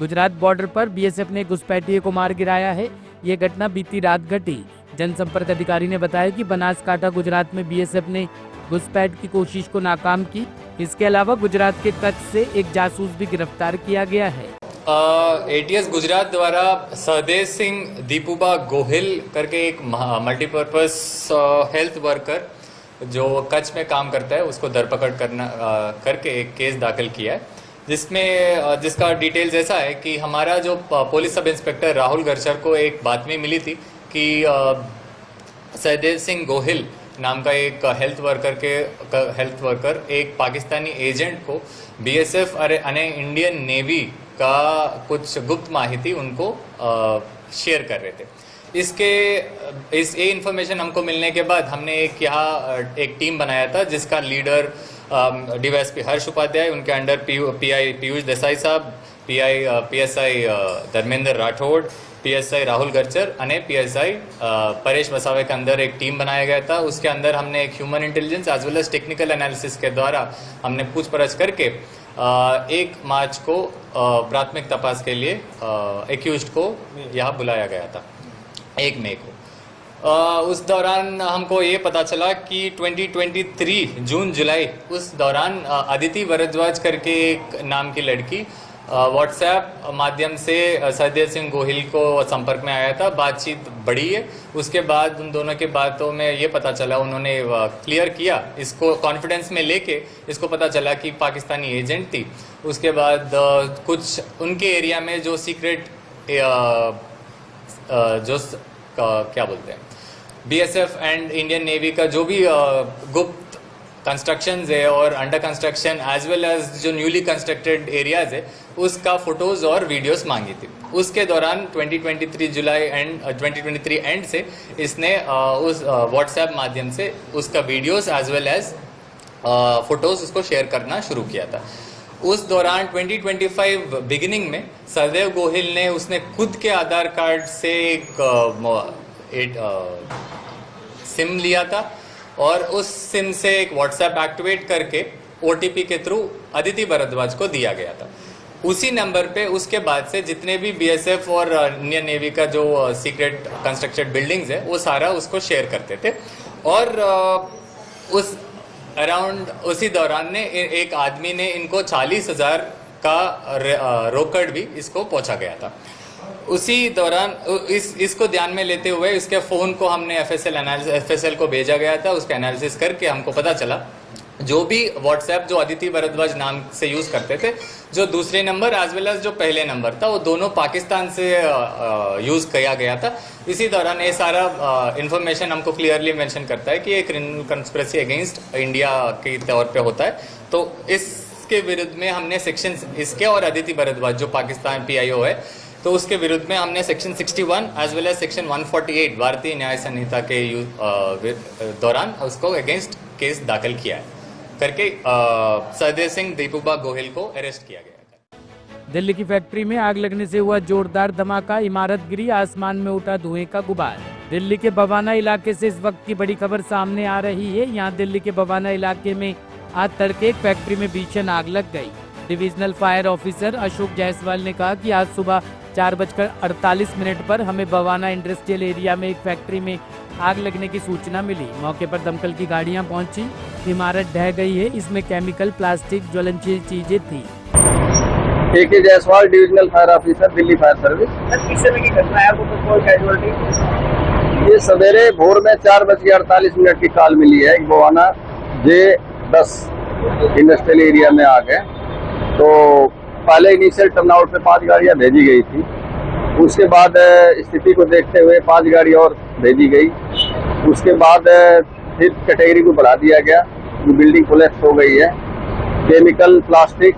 Gujarat border पर BSF ने घुसपैठिए को मार गिराया है। ये घटना बीती रात घटी। जनसंपर्क अधिकारी ने बताया कि बनासकांठा गुजरात में बीएसएफ ने घुसपैठ की कोशिश को नाकाम की। इसके अलावा गुजरात के कच्छ से एक जासूस भी गिरफ्तार किया गया है। एटीएस गुजरात द्वारा सहदेव सिंह दीपूबा गोहिल करके एक मल्टीपर्पज हेल्थ वर्कर जो कच्छ में काम करता है उसको धरपकड़ करके एक केस दाखिल किया है, जिसका डिटेल्स ऐसा है कि हमारा जो पुलिस सब इंस्पेक्टर राहुल गरचर को एक बातमी मिली थी कि सहदेव सिंह गोहिल नाम का एक हेल्थ वर्कर एक पाकिस्तानी एजेंट को बीएसएफ अने इंडियन नेवी का कुछ गुप्त माहिती उनको शेयर कर रहे थे। ये इन्फॉर्मेशन हमको मिलने के बाद हमने एक टीम बनाया था, जिसका लीडर डीवाईएसपी हर्ष उपाध्याय, उनके अंडर पीआई पीयूष देसाई साहब, पीएसआई धर्मेंद्र राठौड़, पीएसआई राहुल गरचर अने पीएसआई परेश वसावे के अंदर एक टीम बनाया गया था। उसके अंदर हमने एक human intelligence as well as technical analysis के द्वारा हमने पूछपरछ करके 1 मार्च को प्राथमिक तपास के लिए एक्यूज्ड को यहाँ बुलाया गया था 1 मई को। उस दौरान हमको ये पता चला कि 2023 जून जुलाई उस दौरान अदिति भारद्वाज करके एक नाम की लड़की व्हाट्सएप माध्यम से सहदेव सिंह गोहिल को संपर्क में आया था। बातचीत बढ़ी है। उसके बाद उन दोनों के बातों में ये पता चला, उन्होंने क्लियर किया, इसको कॉन्फिडेंस में लेके इसको पता चला कि पाकिस्तानी एजेंट थी। उसके बाद कुछ उनके एरिया में जो सीक्रेट क्या बोलते हैं बीएसएफ एंड इंडियन नेवी का जो भी गुप्त कंस्ट्रक्शंस है और under construction as well as जो न्यूली कंस्ट्रक्टेड एरियाज है उसका फोटोज और वीडियोस मांगी थी। उसके दौरान 2023 जुलाई एंड 2023 एंड से इसने उस व्हाट्सएप माध्यम से उसका videos as well as photos उसको शेयर करना शुरू किया था। उस दौरान 2025 बिगिनिंग में सहदेव गोहिल ने उसने खुद के आधार कार्ड से एक सिम लिया था और उस सिम से एक व्हाट्सएप एक्टिवेट करके ओटीपी के थ्रू अदिति भारद्वाज को दिया गया था। उसी नंबर पे उसके बाद से जितने भी बीएसएफ और इंडियन नेवी का जो सीक्रेट कंस्ट्रक्टेड बिल्डिंग्स है वो सारा उसको शेयर करते थे। और उस अराउंड उसी दौरान ने एक आदमी ने इनको 40,000 का रोकड़ भी इसको पहुंचा गया था। उसी दौरान इसको ध्यान में लेते हुए इसके फ़ोन को हमने एफएसएल को भेजा गया था। उसका एनालिसिस करके हमको पता चला जो भी व्हाट्सएप जो अदिति भारद्वाज नाम से यूज़ करते थे, जो दूसरे नंबर एज वेल एज जो पहले नंबर था, वो दोनों पाकिस्तान से यूज़ किया गया था। इसी दौरान ये सारा इन्फॉर्मेशन हमको क्लियरली मेंशन करता है कि एक क्रिमिनल कंस्पिरेसी अगेंस्ट इंडिया के तौर पे होता है। तो इसके विरुद्ध में हमने सेक्शन इसके और अदिति भारद्वाज जो पाकिस्तान पीआईओ है तो उसके विरुद्ध में हमने section 61 as well as section 148 भारतीय न्याय संहिता के दौरान उसको अगेंस्ट केस दाखिल किया है करके सहदेव सिंह दीपूबा गोहिल को अरेस्ट किया गया। दिल्ली की फैक्ट्री में आग लगने से हुआ जोरदार धमाका, इमारत गिरी, आसमान में उठा धुएं का गुबार। दिल्ली के बवाना इलाके से इस वक्त की बड़ी खबर सामने आ रही है। यहाँ दिल्ली के बवाना इलाके में आज तड़के एक फैक्ट्री में भीषण आग लग गई। Divisional fire officer Ashok Jaiswal ने कहा कि आज सुबह 4:48 पर हमें बवाना इंडस्ट्रियल एरिया में एक फैक्ट्री में आग लगने की सूचना मिली। मौके पर दमकल की गाड़ियां पहुंची। इमारत ढह गई है, इसमें केमिकल, प्लास्टिक, ज्वलनशील चीजें थी। के Jaiswal, divisional fire officer, Delhi fire service. किस तरह की घटना है? आपको कैजुअलिटी? ये सवेरे भोर में 4:48 की कॉल मिली है। बवाना J10 इंडस्ट्रियल एरिया में आग है। तो पहले इनिशियल टर्नआउट पे 5 गाड़ियां भेजी गई थी। उसके बाद स्थिति को देखते हुए 5 गाड़ी और भेजी गई। उसके बाद फिर कैटेगरी को बढ़ा दिया गया। बिल्डिंग कोलैप्स हो गई है। केमिकल, प्लास्टिक,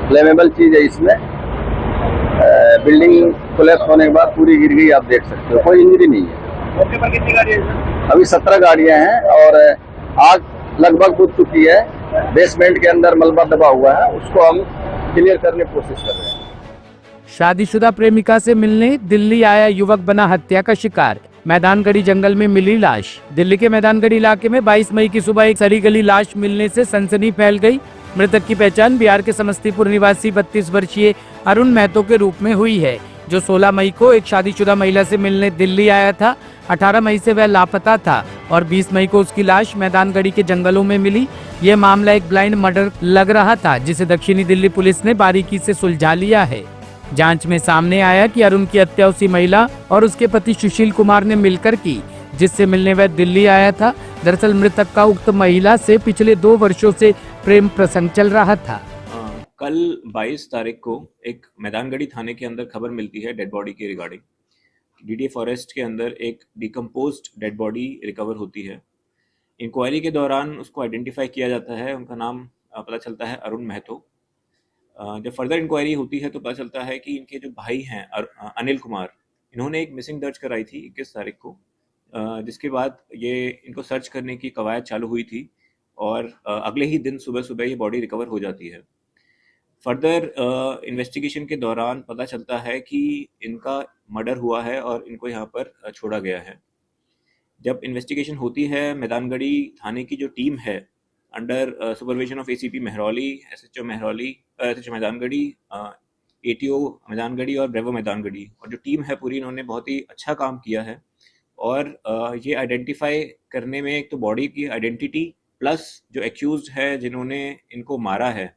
फ्लेमेबल चीज है इसमें। बिल्डिंग कोलैप्स होने के बाद पूरी गिर गई, आप देख सकते हो। कोई इंजरी नहीं है। मौके पर कितनी गाड़ियां हैं? अभी 17 गाड़ियां हैं और आग लगभग बुझ चुकी है। बेसमेंट के अंदर मलबा दबा हुआ है, उसको हम क्लियर करने की कोशिश कर रहे हैं। शादीशुदा प्रेमिका से मिलने दिल्ली आया युवक बना हत्या का शिकार। मैदानगढ़ी जंगल में मिली लाश। दिल्ली के मैदानगढ़ी इलाके में 22 मई की सुबह एक सड़ी गली लाश मिलने से सनसनी फैल गई। मृतक की पहचान बिहार के समस्तीपुर निवासी 32 वर्षीय अरुण महतो के रूप में हुई है, जो 16 मई को एक शादीशुदा महिला से मिलने दिल्ली आया था। 18 मई से वह लापता था और 20 मई को उसकी लाश मैदानगढ़ी के जंगलों में मिली। ये मामला एक ब्लाइंड मर्डर लग रहा था, जिसे दक्षिणी दिल्ली पुलिस ने बारीकी से सुलझा लिया है। जांच में सामने आया कि अरुण की हत्या उसी महिला और उसके पति सुशील कुमार ने मिलकर की, जिससे मिलने वह दिल्ली आया था। दरअसल मृतक का उक्त महिला से पिछले 2 वर्षों से प्रेम प्रसंग चल रहा था। कल 22 तारीख को एक मैदानगढ़ी थाने के अंदर खबर मिलती है डेड बॉडी के रिगार्डिंग। डीडी फॉरेस्ट के अंदर एक डिकम्पोज्ड डेड बॉडी रिकवर होती है। इंक्वायरी के दौरान उसको आइडेंटिफाई किया जाता है, उनका नाम पता चलता है अरुण महतो। जब फर्दर इंक्वायरी होती है तो पता चलता है कि इनके जो भाई हैं अनिल कुमार, इन्होंने एक मिसिंग दर्ज कराई थी 21 तारीख को, जिसके बाद ये इनको सर्च करने की कवायद चालू हुई थी और अगले ही दिन सुबह सुबह ये बॉडी रिकवर हो जाती है। फर्दर इन्वेस्टिगेशन के दौरान पता चलता है कि इनका मर्डर हुआ है और इनको यहाँ पर छोड़ा गया है। जब इन्वेस्टिगेशन होती है, मैदानगढ़ी थाने की जो टीम है under supervision of ACP Mehrauli, SHO Mehrauli, SHO Maidangarhi, ATO Maidangarhi और ब्रेवो मैदानगढ़ी, और जो टीम है पूरी, इन्होंने बहुत ही अच्छा काम किया है। और ये आइडेंटिफाई करने में एक तो बॉडी की आइडेंटिटी प्लस जो एक्यूज्ड है जिन्होंने इनको मारा है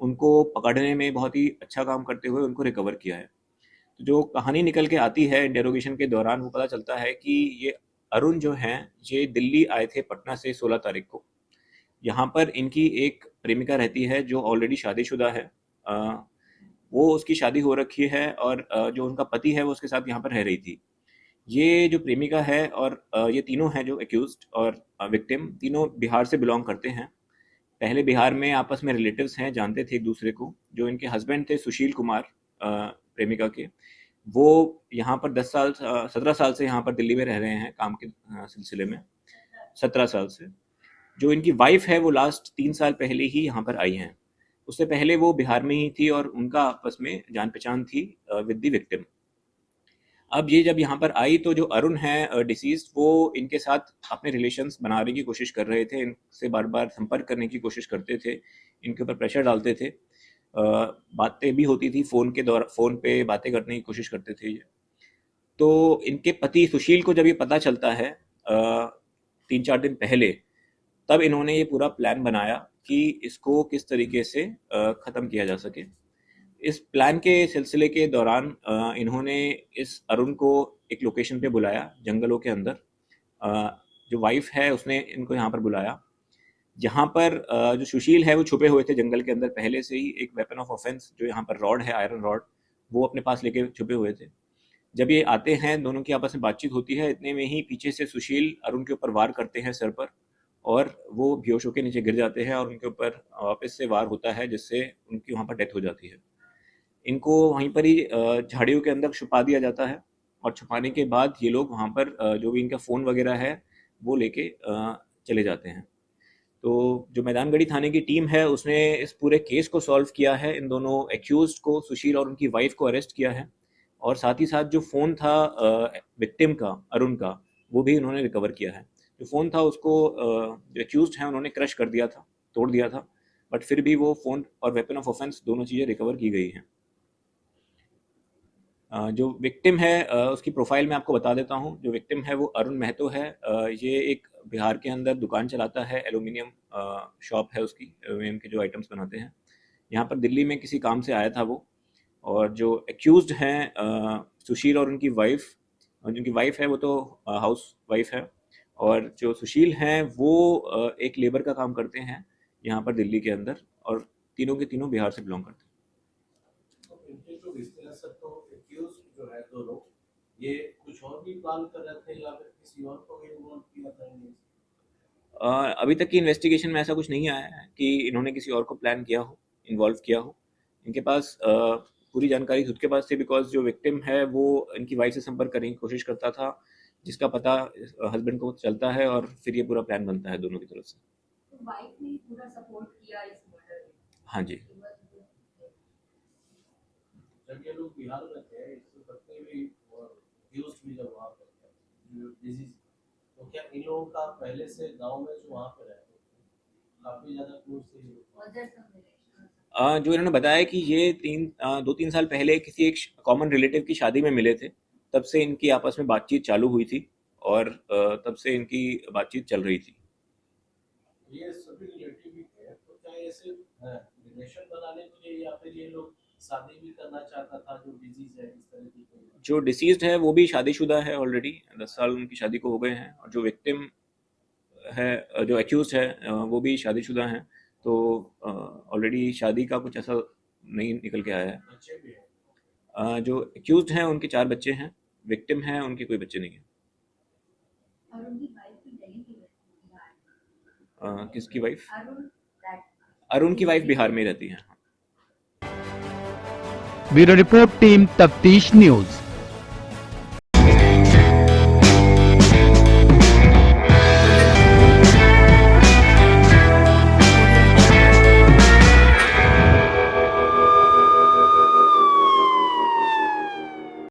उनको पकड़ने में बहुत ही अच्छा काम करते हुए उनको रिकवर किया है। तो जो कहानी निकल के आती है इंटेरोगेशन के दौरान, वो पता चलता है कि ये अरुण जो हैं ये दिल्ली आए थे पटना से 16 तारीख को। यहाँ पर इनकी एक प्रेमिका रहती है जो ऑलरेडी शादीशुदा है। वो उसकी शादी हो रखी है और जो उनका पति है वो उसके साथ यहाँ पर रह रही थी। ये जो प्रेमिका है और ये तीनों हैं जो एक्यूज्ड और विक्टिम, तीनों बिहार से बिलोंग करते हैं। पहले बिहार में आपस में रिलेटिव्स हैं, जानते थे एक दूसरे को। जो इनके हस्बैंड थे सुशील कुमार प्रेमिका के, वो यहाँ पर 17 साल से यहाँ पर दिल्ली में रह रहे हैं काम के सिलसिले में, 17 साल से। जो इनकी वाइफ है वो लास्ट 3 साल पहले ही यहाँ पर आई हैं। उससे पहले वो बिहार में ही थी और उनका आपस में जान पहचान थी विद द विक्टिम। अब ये जब यहाँ पर आई तो जो अरुण है डिसीज्ड, वो इनके साथ अपने रिलेशंस बनाने की कोशिश कर रहे थे, इनसे बार बार संपर्क करने की कोशिश करते थे, इनके ऊपर प्रेशर डालते थे, बातें भी होती थी फ़ोन पे बातें करने की कोशिश करते थे ये। तो इनके पति सुशील को जब ये पता चलता है 3-4 दिन पहले, तब इन्होंने ये पूरा प्लान बनाया कि इसको किस तरीके से ख़त्म किया जा सके। इस प्लान के सिलसिले के दौरान इन्होंने इस अरुण को एक लोकेशन पे बुलाया जंगलों के अंदर। जो वाइफ है उसने इनको यहाँ पर बुलाया, जहाँ पर जो सुशील है वो छुपे हुए थे जंगल के अंदर पहले से ही। एक वेपन ऑफ ऑफेंस जो यहाँ पर रॉड है, आयरन रॉड, वो अपने पास लेके छुपे हुए थे। जब ये आते हैं, दोनों की आपस में बातचीत होती है, इतने में ही पीछे से सुशील अरुण के ऊपर वार करते हैं सर पर, और वो बेहोश होकर नीचे गिर जाते हैं और उनके ऊपर वापस से वार होता है, जिससे उनकी वहाँ पर डेथ हो जाती है। इनको वहीं पर ही झाड़ियों के अंदर छुपा दिया जाता है और छुपाने के बाद ये लोग वहाँ पर जो भी इनका फ़ोन वगैरह है वो लेके चले जाते हैं। तो जो मैदानगढ़ी थाने की टीम है उसने इस पूरे केस को सॉल्व किया है। इन दोनों एक्यूज्ड को, सुशील और उनकी वाइफ को, अरेस्ट किया है और साथ ही साथ जो फ़ोन था विक्टिम का, अरुण का, वो भी उन्होंने रिकवर किया है। जो फ़ोन था उसको जो एक्यूज्ड हैं उन्होंने क्रश कर दिया था, तोड़ दिया था, बट फिर भी वो फ़ोन और वेपन ऑफ ऑफेंस दोनों चीज़ें रिकवर की गई हैं। जो विक्टिम है उसकी प्रोफाइल मैं आपको बता देता हूँ। जो विक्टिम है वो अरुण महतो है। ये एक बिहार के अंदर दुकान चलाता है, एल्यूमिनियम शॉप है उसकी, एल्यूमिनियम के जो आइटम्स बनाते हैं। यहाँ पर दिल्ली में किसी काम से आया था वो। और जो एक्यूज्ड हैं सुशील और उनकी वाइफ, जिनकी वाइफ है वो तो हाउस वाइफ है, और जो सुशील हैं वो एक लेबर का काम करते हैं यहाँ पर दिल्ली के अंदर, और तीनों के तीनों बिहार से बिलोंग करते हैं। इनके जो बिजनेस है, तो एक्यूज्ड जो है दोनों, ये कुछ और भी प्लान कर रहे थे या फिर किसी और को भी इन्वॉल्व किया था इन्हें? अभी तक की इन्वेस्टिगेशन में ऐसा कुछ नहीं आया है कि इन्होंने किसी और को प्लान किया हो, इन्वॉल्व किया हो। इनके पास पूरी जानकारी खुद के पास थी, बिकॉज जो विक्टिम है वो इनकी वाइफ से संपर्क करने की कोशिश करता था, जिसका पता हस्बैंड को चलता है, और फिर ये पूरा प्लान बनता है दोनों की तरफ से। तो वाइफ ने पूरा सपोर्ट किया इस मर्डर में? हाँ जी। जब ये लोग बिहार में थे, इससे पत्नी भी और एक्यूज्ड भी जब वहाँ पे थे, डिजीज, तो क्या इन लोगों का पहले से गांव में जो वहाँ पे रहते थे काफी ज्यादा क्लोज थे? जो इन्होंने बताया कि ये 2-3 साल पहले किसी एक कॉमन रिलेटिव की शादी में मिले थे, तब से इनकी आपस में बातचीत चालू हुई थी और तब से इनकी बातचीत चल रही थी। ये सभी रिलेटिव ही थे, तो क्या ऐसे रिलेशन बनाने के लिए या फिर ये लोग शादी भी करना चाहता था जो डिजीज है इस तरह की कोई? जो डिसीज्ड है वो भी शादीशुदा है ऑलरेडी, 10 साल उनकी शादी को हो गए हैं, और जो विक्टिम है, जो एक्यूज्ड है, वो भी शादीशुदा हैं, तो ऑलरेडी शादी का कुछ ऐसा नहीं निकल के आया है। बच्चे भी हैं? जो एक्यूज्ड हैं उनके 4 बच्चे हैं, विक्टिम हैं उनके कोई बच्चे नहीं हैं। और उनकी वाइफ भी दिल्ली की रहती है। किसकी वाइफ? अरुण की वाइफ बिहार में रहती है। ब्यूरो रिपोर्ट टीम तफ्तीश न्यूज।